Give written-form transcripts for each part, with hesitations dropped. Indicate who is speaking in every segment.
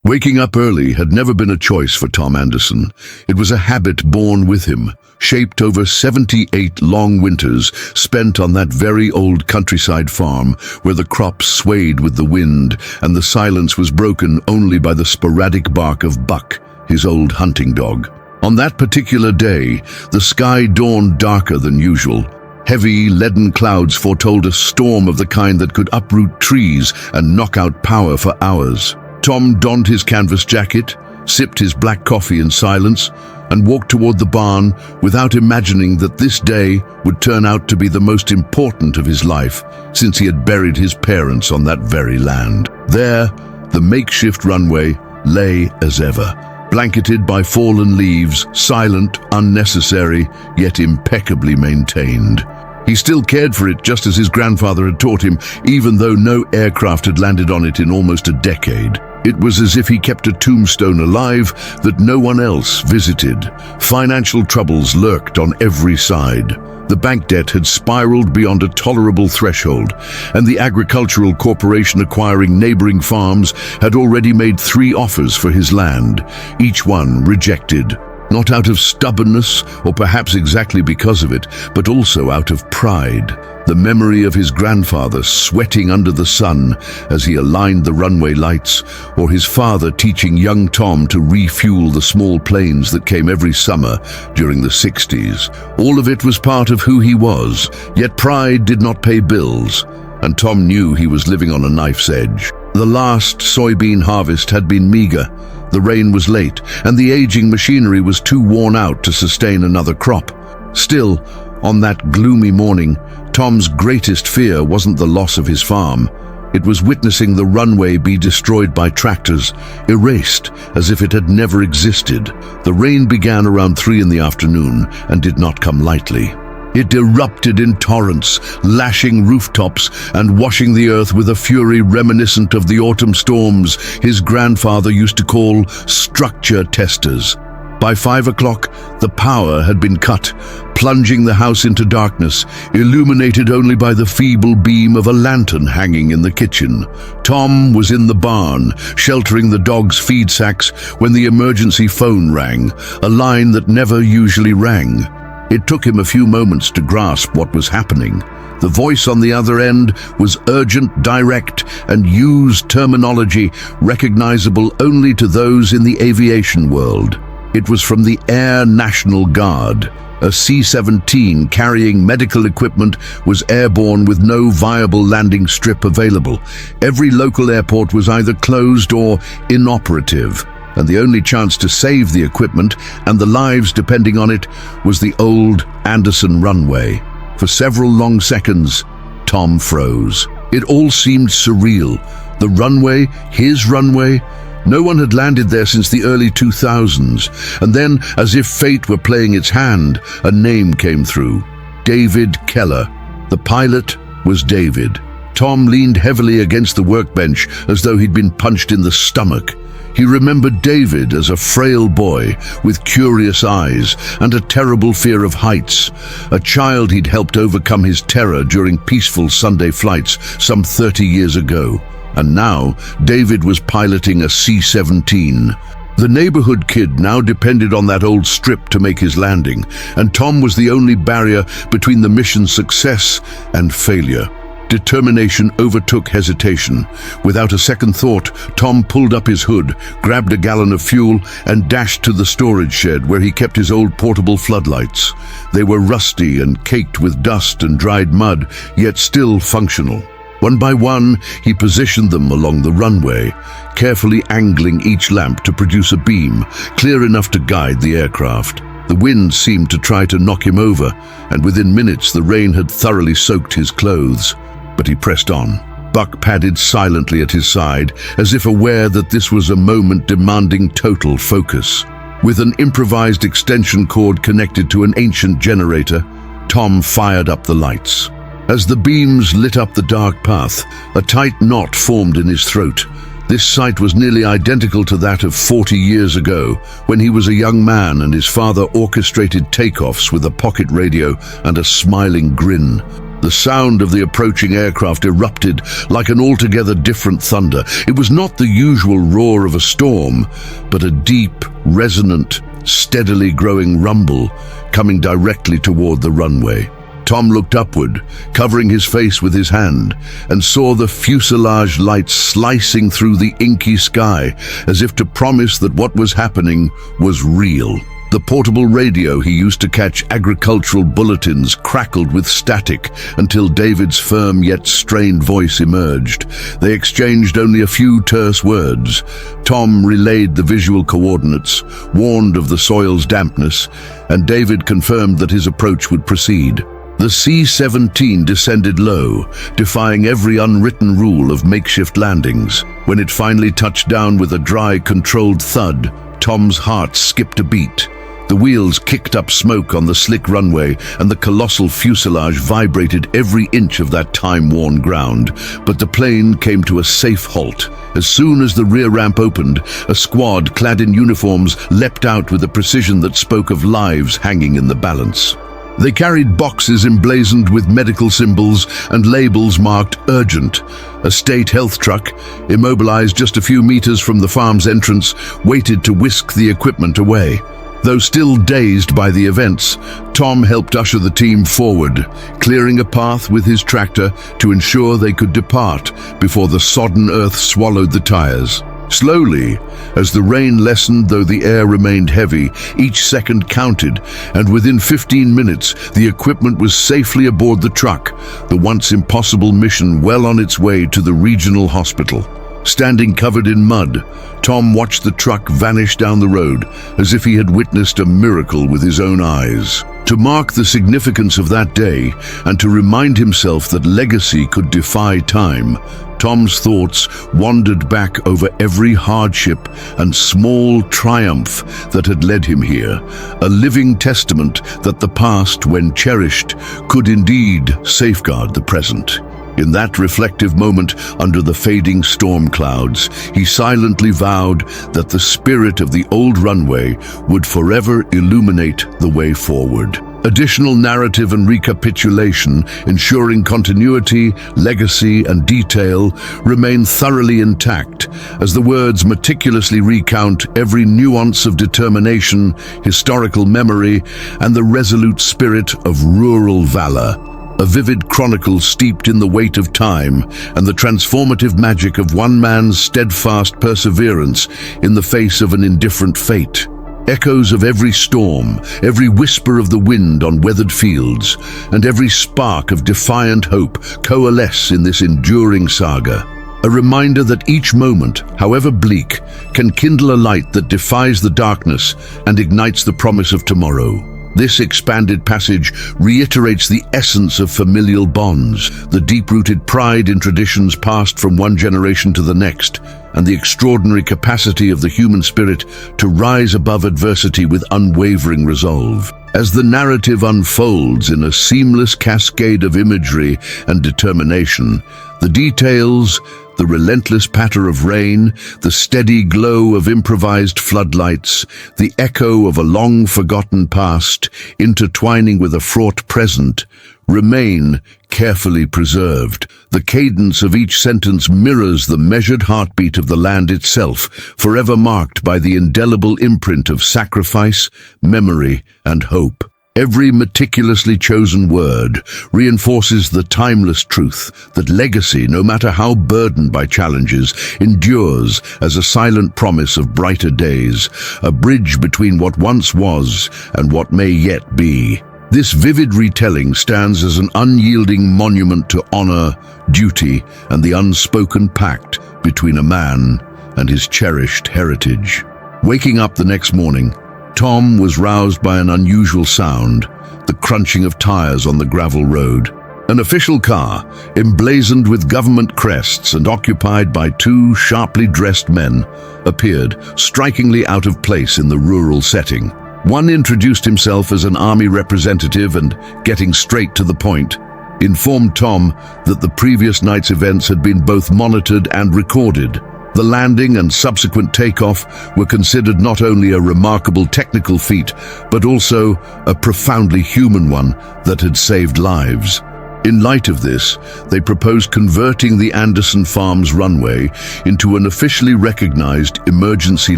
Speaker 1: Waking up early had never been a choice for Tom Anderson. It was a habit born with him, shaped over 78 long winters spent on that very old countryside farm where the crops swayed with the wind and the silence was broken only by the sporadic bark of Buck, his old hunting dog. On that particular day, the sky dawned darker than usual. Heavy, leaden clouds foretold a storm of the kind that could uproot trees and knock out power for hours. Tom donned his canvas jacket, sipped his black coffee in silence, and walked toward the barn without imagining that this day would turn out to be the most important of his life since he had buried his parents on that very land. There, the makeshift runway lay as ever, blanketed by fallen leaves, silent, unnecessary, yet impeccably maintained. He still cared for it just as his grandfather had taught him, even though no aircraft had landed on it in almost a decade. It was as if he kept a tombstone alive that no one else visited. Financial troubles lurked on every side. The bank debt had spiraled beyond a tolerable threshold, and the agricultural corporation acquiring neighboring farms had already made 3 offers for his land, each one rejected. Not out of stubbornness, or perhaps exactly because of it, but also out of pride. The memory of his grandfather sweating under the sun as he aligned the runway lights, or his father teaching young Tom to refuel the small planes that came every summer during the 60s. All of it was part of who he was, yet pride did not pay bills, and Tom knew he was living on a knife's edge. The last soybean harvest had been meager. The rain was late, and the aging machinery was too worn out to sustain another crop. Still, on that gloomy morning, Tom's greatest fear wasn't the loss of his farm. It was witnessing the runway be destroyed by tractors, erased as if it had never existed. The rain began around 3 in the afternoon and did not come lightly. It erupted in torrents, lashing rooftops and washing the earth with a fury reminiscent of the autumn storms his grandfather used to call structure testers. By 5 o'clock, the power had been cut, plunging the house into darkness, illuminated only by the feeble beam of a lantern hanging in the kitchen. Tom was in the barn, sheltering the dog's feed sacks, when the emergency phone rang, a line that never usually rang. It took him a few moments to grasp what was happening. The voice on the other end was urgent, direct, and used terminology recognizable only to those in the aviation world. It was from the Air National Guard. A C-17 carrying medical equipment was airborne with no viable landing strip available. Every local airport was either closed or inoperative, and the only chance to save the equipment and the lives depending on it was the old Anderson runway. For several long seconds, Tom froze. It all seemed surreal. The runway, his runway. No one had landed there since the early 2000s, and then, as if fate were playing its hand, a name came through. David Keller. The pilot was David. Tom leaned heavily against the workbench as though he'd been punched in the stomach. He remembered David as a frail boy with curious eyes and a terrible fear of heights, a child he'd helped overcome his terror during peaceful Sunday flights some 30 years ago. And now, David was piloting a C-17. The neighborhood kid now depended on that old strip to make his landing, and Tom was the only barrier between the mission's success and failure. Determination overtook hesitation. Without a second thought, Tom pulled up his hood, grabbed a gallon of fuel, and dashed to the storage shed where he kept his old portable floodlights. They were rusty and caked with dust and dried mud, yet still functional. One by one, he positioned them along the runway, carefully angling each lamp to produce a beam, clear enough to guide the aircraft. The wind seemed to try to knock him over, and within minutes the rain had thoroughly soaked his clothes. But he pressed on. Buck padded silently at his side, as if aware that this was a moment demanding total focus. With an improvised extension cord connected to an ancient generator, Tom fired up the lights. As the beams lit up the dark path, a tight knot formed in his throat. This sight was nearly identical to that of 40 years ago, when he was a young man and his father orchestrated takeoffs with a pocket radio and a smiling grin. The sound of the approaching aircraft erupted like an altogether different thunder. It was not the usual roar of a storm, but a deep, resonant, steadily growing rumble coming directly toward the runway. Tom looked upward, covering his face with his hand, and saw the fuselage lights slicing through the inky sky, as if to promise that what was happening was real. The portable radio he used to catch agricultural bulletins crackled with static until David's firm yet strained voice emerged. They exchanged only a few terse words. Tom relayed the visual coordinates, warned of the soil's dampness, and David confirmed that his approach would proceed. The C-17 descended low, defying every unwritten rule of makeshift landings. When it finally touched down with a dry, controlled thud, Tom's heart skipped a beat. The wheels kicked up smoke on the slick runway, and the colossal fuselage vibrated every inch of that time-worn ground. But the plane came to a safe halt. As soon as the rear ramp opened, a squad clad in uniforms leapt out with a precision that spoke of lives hanging in the balance. They carried boxes emblazoned with medical symbols and labels marked urgent. A state health truck, immobilized just a few meters from the farm's entrance, waited to whisk the equipment away. Though still dazed by the events, Tom helped usher the team forward, clearing a path with his tractor to ensure they could depart before the sodden earth swallowed the tires. Slowly, as the rain lessened though the air remained heavy, each second counted, and within 15 minutes the equipment was safely aboard the truck, the once impossible mission well on its way to the regional hospital. Standing covered in mud, Tom watched the truck vanish down the road as if he had witnessed a miracle with his own eyes. To mark the significance of that day and to remind himself that legacy could defy time, Tom's thoughts wandered back over every hardship and small triumph that had led him here, a living testament that the past, when cherished, could indeed safeguard the present. In that reflective moment under the fading storm clouds, he silently vowed that the spirit of the old runway would forever illuminate the way forward. Additional narrative and recapitulation, ensuring continuity, legacy, and detail, remain thoroughly intact as the words meticulously recount every nuance of determination, historical memory, and the resolute spirit of rural valor. A vivid chronicle steeped in the weight of time and the transformative magic of one man's steadfast perseverance in the face of an indifferent fate. Echoes of every storm, every whisper of the wind on weathered fields, and every spark of defiant hope coalesce in this enduring saga. A reminder that each moment, however bleak, can kindle a light that defies the darkness and ignites the promise of tomorrow. This expanded passage reiterates the essence of familial bonds, the deep-rooted pride in traditions passed from one generation to the next, and the extraordinary capacity of the human spirit to rise above adversity with unwavering resolve. As the narrative unfolds in a seamless cascade of imagery and determination, the details, the relentless patter of rain, the steady glow of improvised floodlights, the echo of a long-forgotten past intertwining with a fraught present, remain carefully preserved. The cadence of each sentence mirrors the measured heartbeat of the land itself, forever marked by the indelible imprint of sacrifice, memory, and hope. Every meticulously chosen word reinforces the timeless truth that legacy, no matter how burdened by challenges, endures as a silent promise of brighter days, a bridge between what once was and what may yet be. This vivid retelling stands as an unyielding monument to honor, duty, and the unspoken pact between a man and his cherished heritage. Waking up the next morning, Tom was roused by an unusual sound, the crunching of tires on the gravel road. An official car, emblazoned with government crests and occupied by two sharply dressed men, appeared, strikingly out of place in the rural setting. One introduced himself as an army representative and, getting straight to the point, informed Tom that the previous night's events had been both monitored and recorded. The landing and subsequent takeoff were considered not only a remarkable technical feat, but also a profoundly human one that had saved lives. In light of this, they proposed converting the Anderson Farms runway into an officially recognized emergency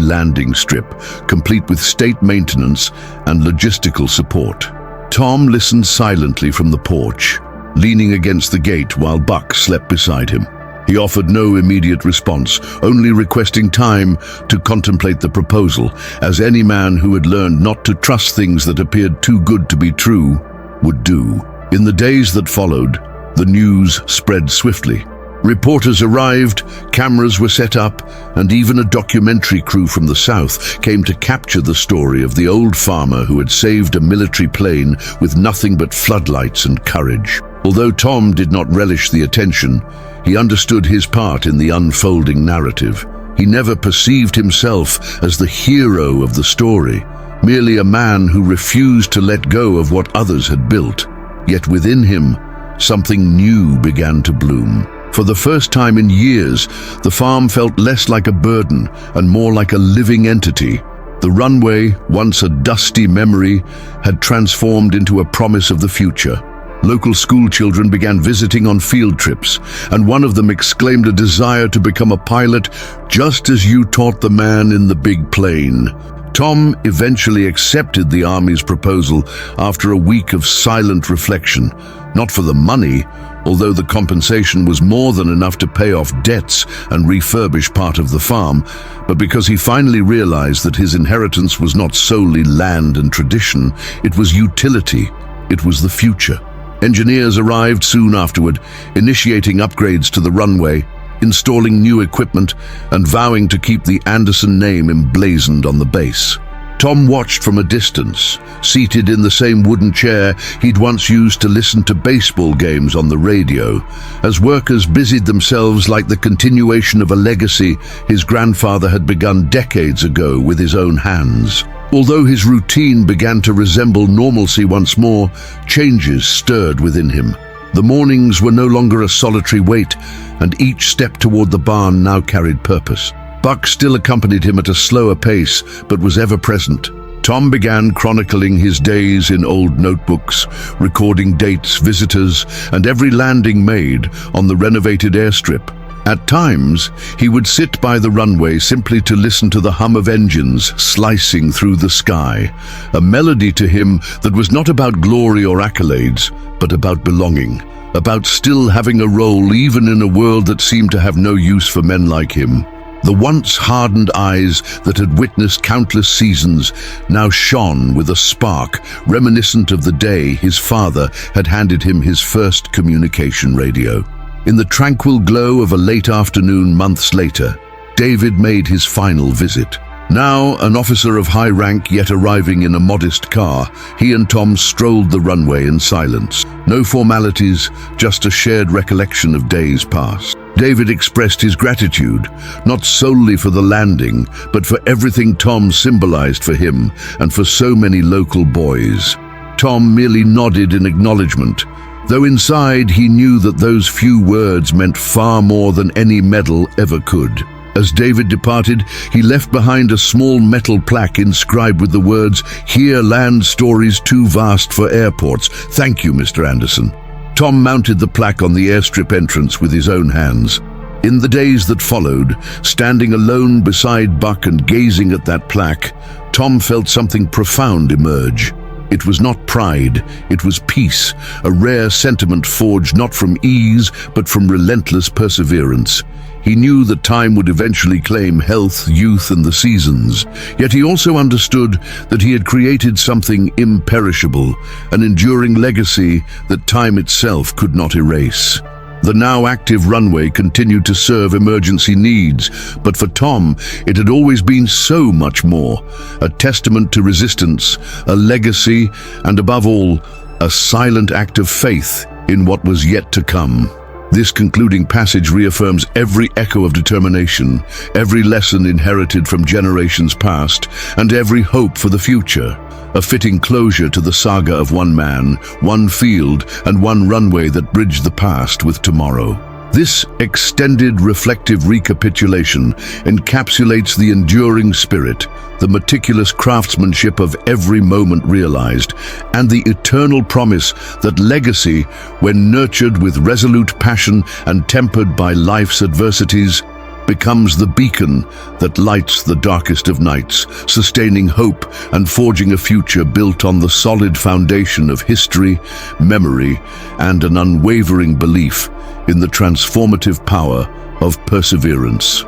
Speaker 1: landing strip, complete with state maintenance and logistical support. Tom listened silently from the porch, leaning against the gate while Buck slept beside him. He offered no immediate response, only requesting time to contemplate the proposal, as any man who had learned not to trust things that appeared too good to be true would do. In the days that followed, the news spread swiftly. Reporters arrived, cameras were set up, and even a documentary crew from the south came to capture the story of the old farmer who had saved a military plane with nothing but floodlights and courage. Although Tom did not relish the attention, he understood his part in the unfolding narrative. He never perceived himself as the hero of the story, merely a man who refused to let go of what others had built. Yet within him, something new began to bloom. For the first time in years, the farm felt less like a burden and more like a living entity. The runway, once a dusty memory, had transformed into a promise of the future. Local school children began visiting on field trips, and one of them exclaimed a desire to become a pilot, just as you taught the man in the big plane. Tom eventually accepted the Army's proposal after a week of silent reflection, not for the money, although the compensation was more than enough to pay off debts and refurbish part of the farm, but because he finally realized that his inheritance was not solely land and tradition, it was utility, it was the future. Engineers arrived soon afterward, initiating upgrades to the runway, installing new equipment, and vowing to keep the Anderson name emblazoned on the base. Tom watched from a distance, seated in the same wooden chair he'd once used to listen to baseball games on the radio, as workers busied themselves like the continuation of a legacy his grandfather had begun decades ago with his own hands. Although his routine began to resemble normalcy once more, changes stirred within him. The mornings were no longer a solitary wait, and each step toward the barn now carried purpose. Buck still accompanied him at a slower pace, but was ever present. Tom began chronicling his days in old notebooks, recording dates, visitors, and every landing made on the renovated airstrip. At times, he would sit by the runway simply to listen to the hum of engines slicing through the sky, a melody to him that was not about glory or accolades, but about belonging, about still having a role even in a world that seemed to have no use for men like him. The once hardened eyes that had witnessed countless seasons now shone with a spark reminiscent of the day his father had handed him his first communication radio. In the tranquil glow of a late afternoon months later, David made his final visit. Now an officer of high rank yet arriving in a modest car, he and Tom strolled the runway in silence. No formalities, just a shared recollection of days past. David expressed his gratitude, not solely for the landing, but for everything Tom symbolized for him and for so many local boys. Tom merely nodded in acknowledgement, though inside he knew that those few words meant far more than any medal ever could. As David departed, he left behind a small metal plaque inscribed with the words, "Here land stories too vast for airports. Thank you, Mr. Anderson." Tom mounted the plaque on the airstrip entrance with his own hands. In the days that followed, standing alone beside Buck and gazing at that plaque, Tom felt something profound emerge. It was not pride, it was peace, a rare sentiment forged not from ease, but from relentless perseverance. He knew that time would eventually claim health, youth, and the seasons. Yet he also understood that he had created something imperishable, an enduring legacy that time itself could not erase. The now active runway continued to serve emergency needs, but for Tom, it had always been so much more. A testament to resistance, a legacy, and above all, a silent act of faith in what was yet to come. This concluding passage reaffirms every echo of determination, every lesson inherited from generations past, and every hope for the future. A fitting closure to the saga of one man, one field, and one runway that bridged the past with tomorrow. This extended reflective recapitulation encapsulates the enduring spirit, the meticulous craftsmanship of every moment realized, and the eternal promise that legacy, when nurtured with resolute passion and tempered by life's adversities, becomes the beacon that lights the darkest of nights, sustaining hope and forging a future built on the solid foundation of history, memory, and an unwavering belief in the transformative power of perseverance.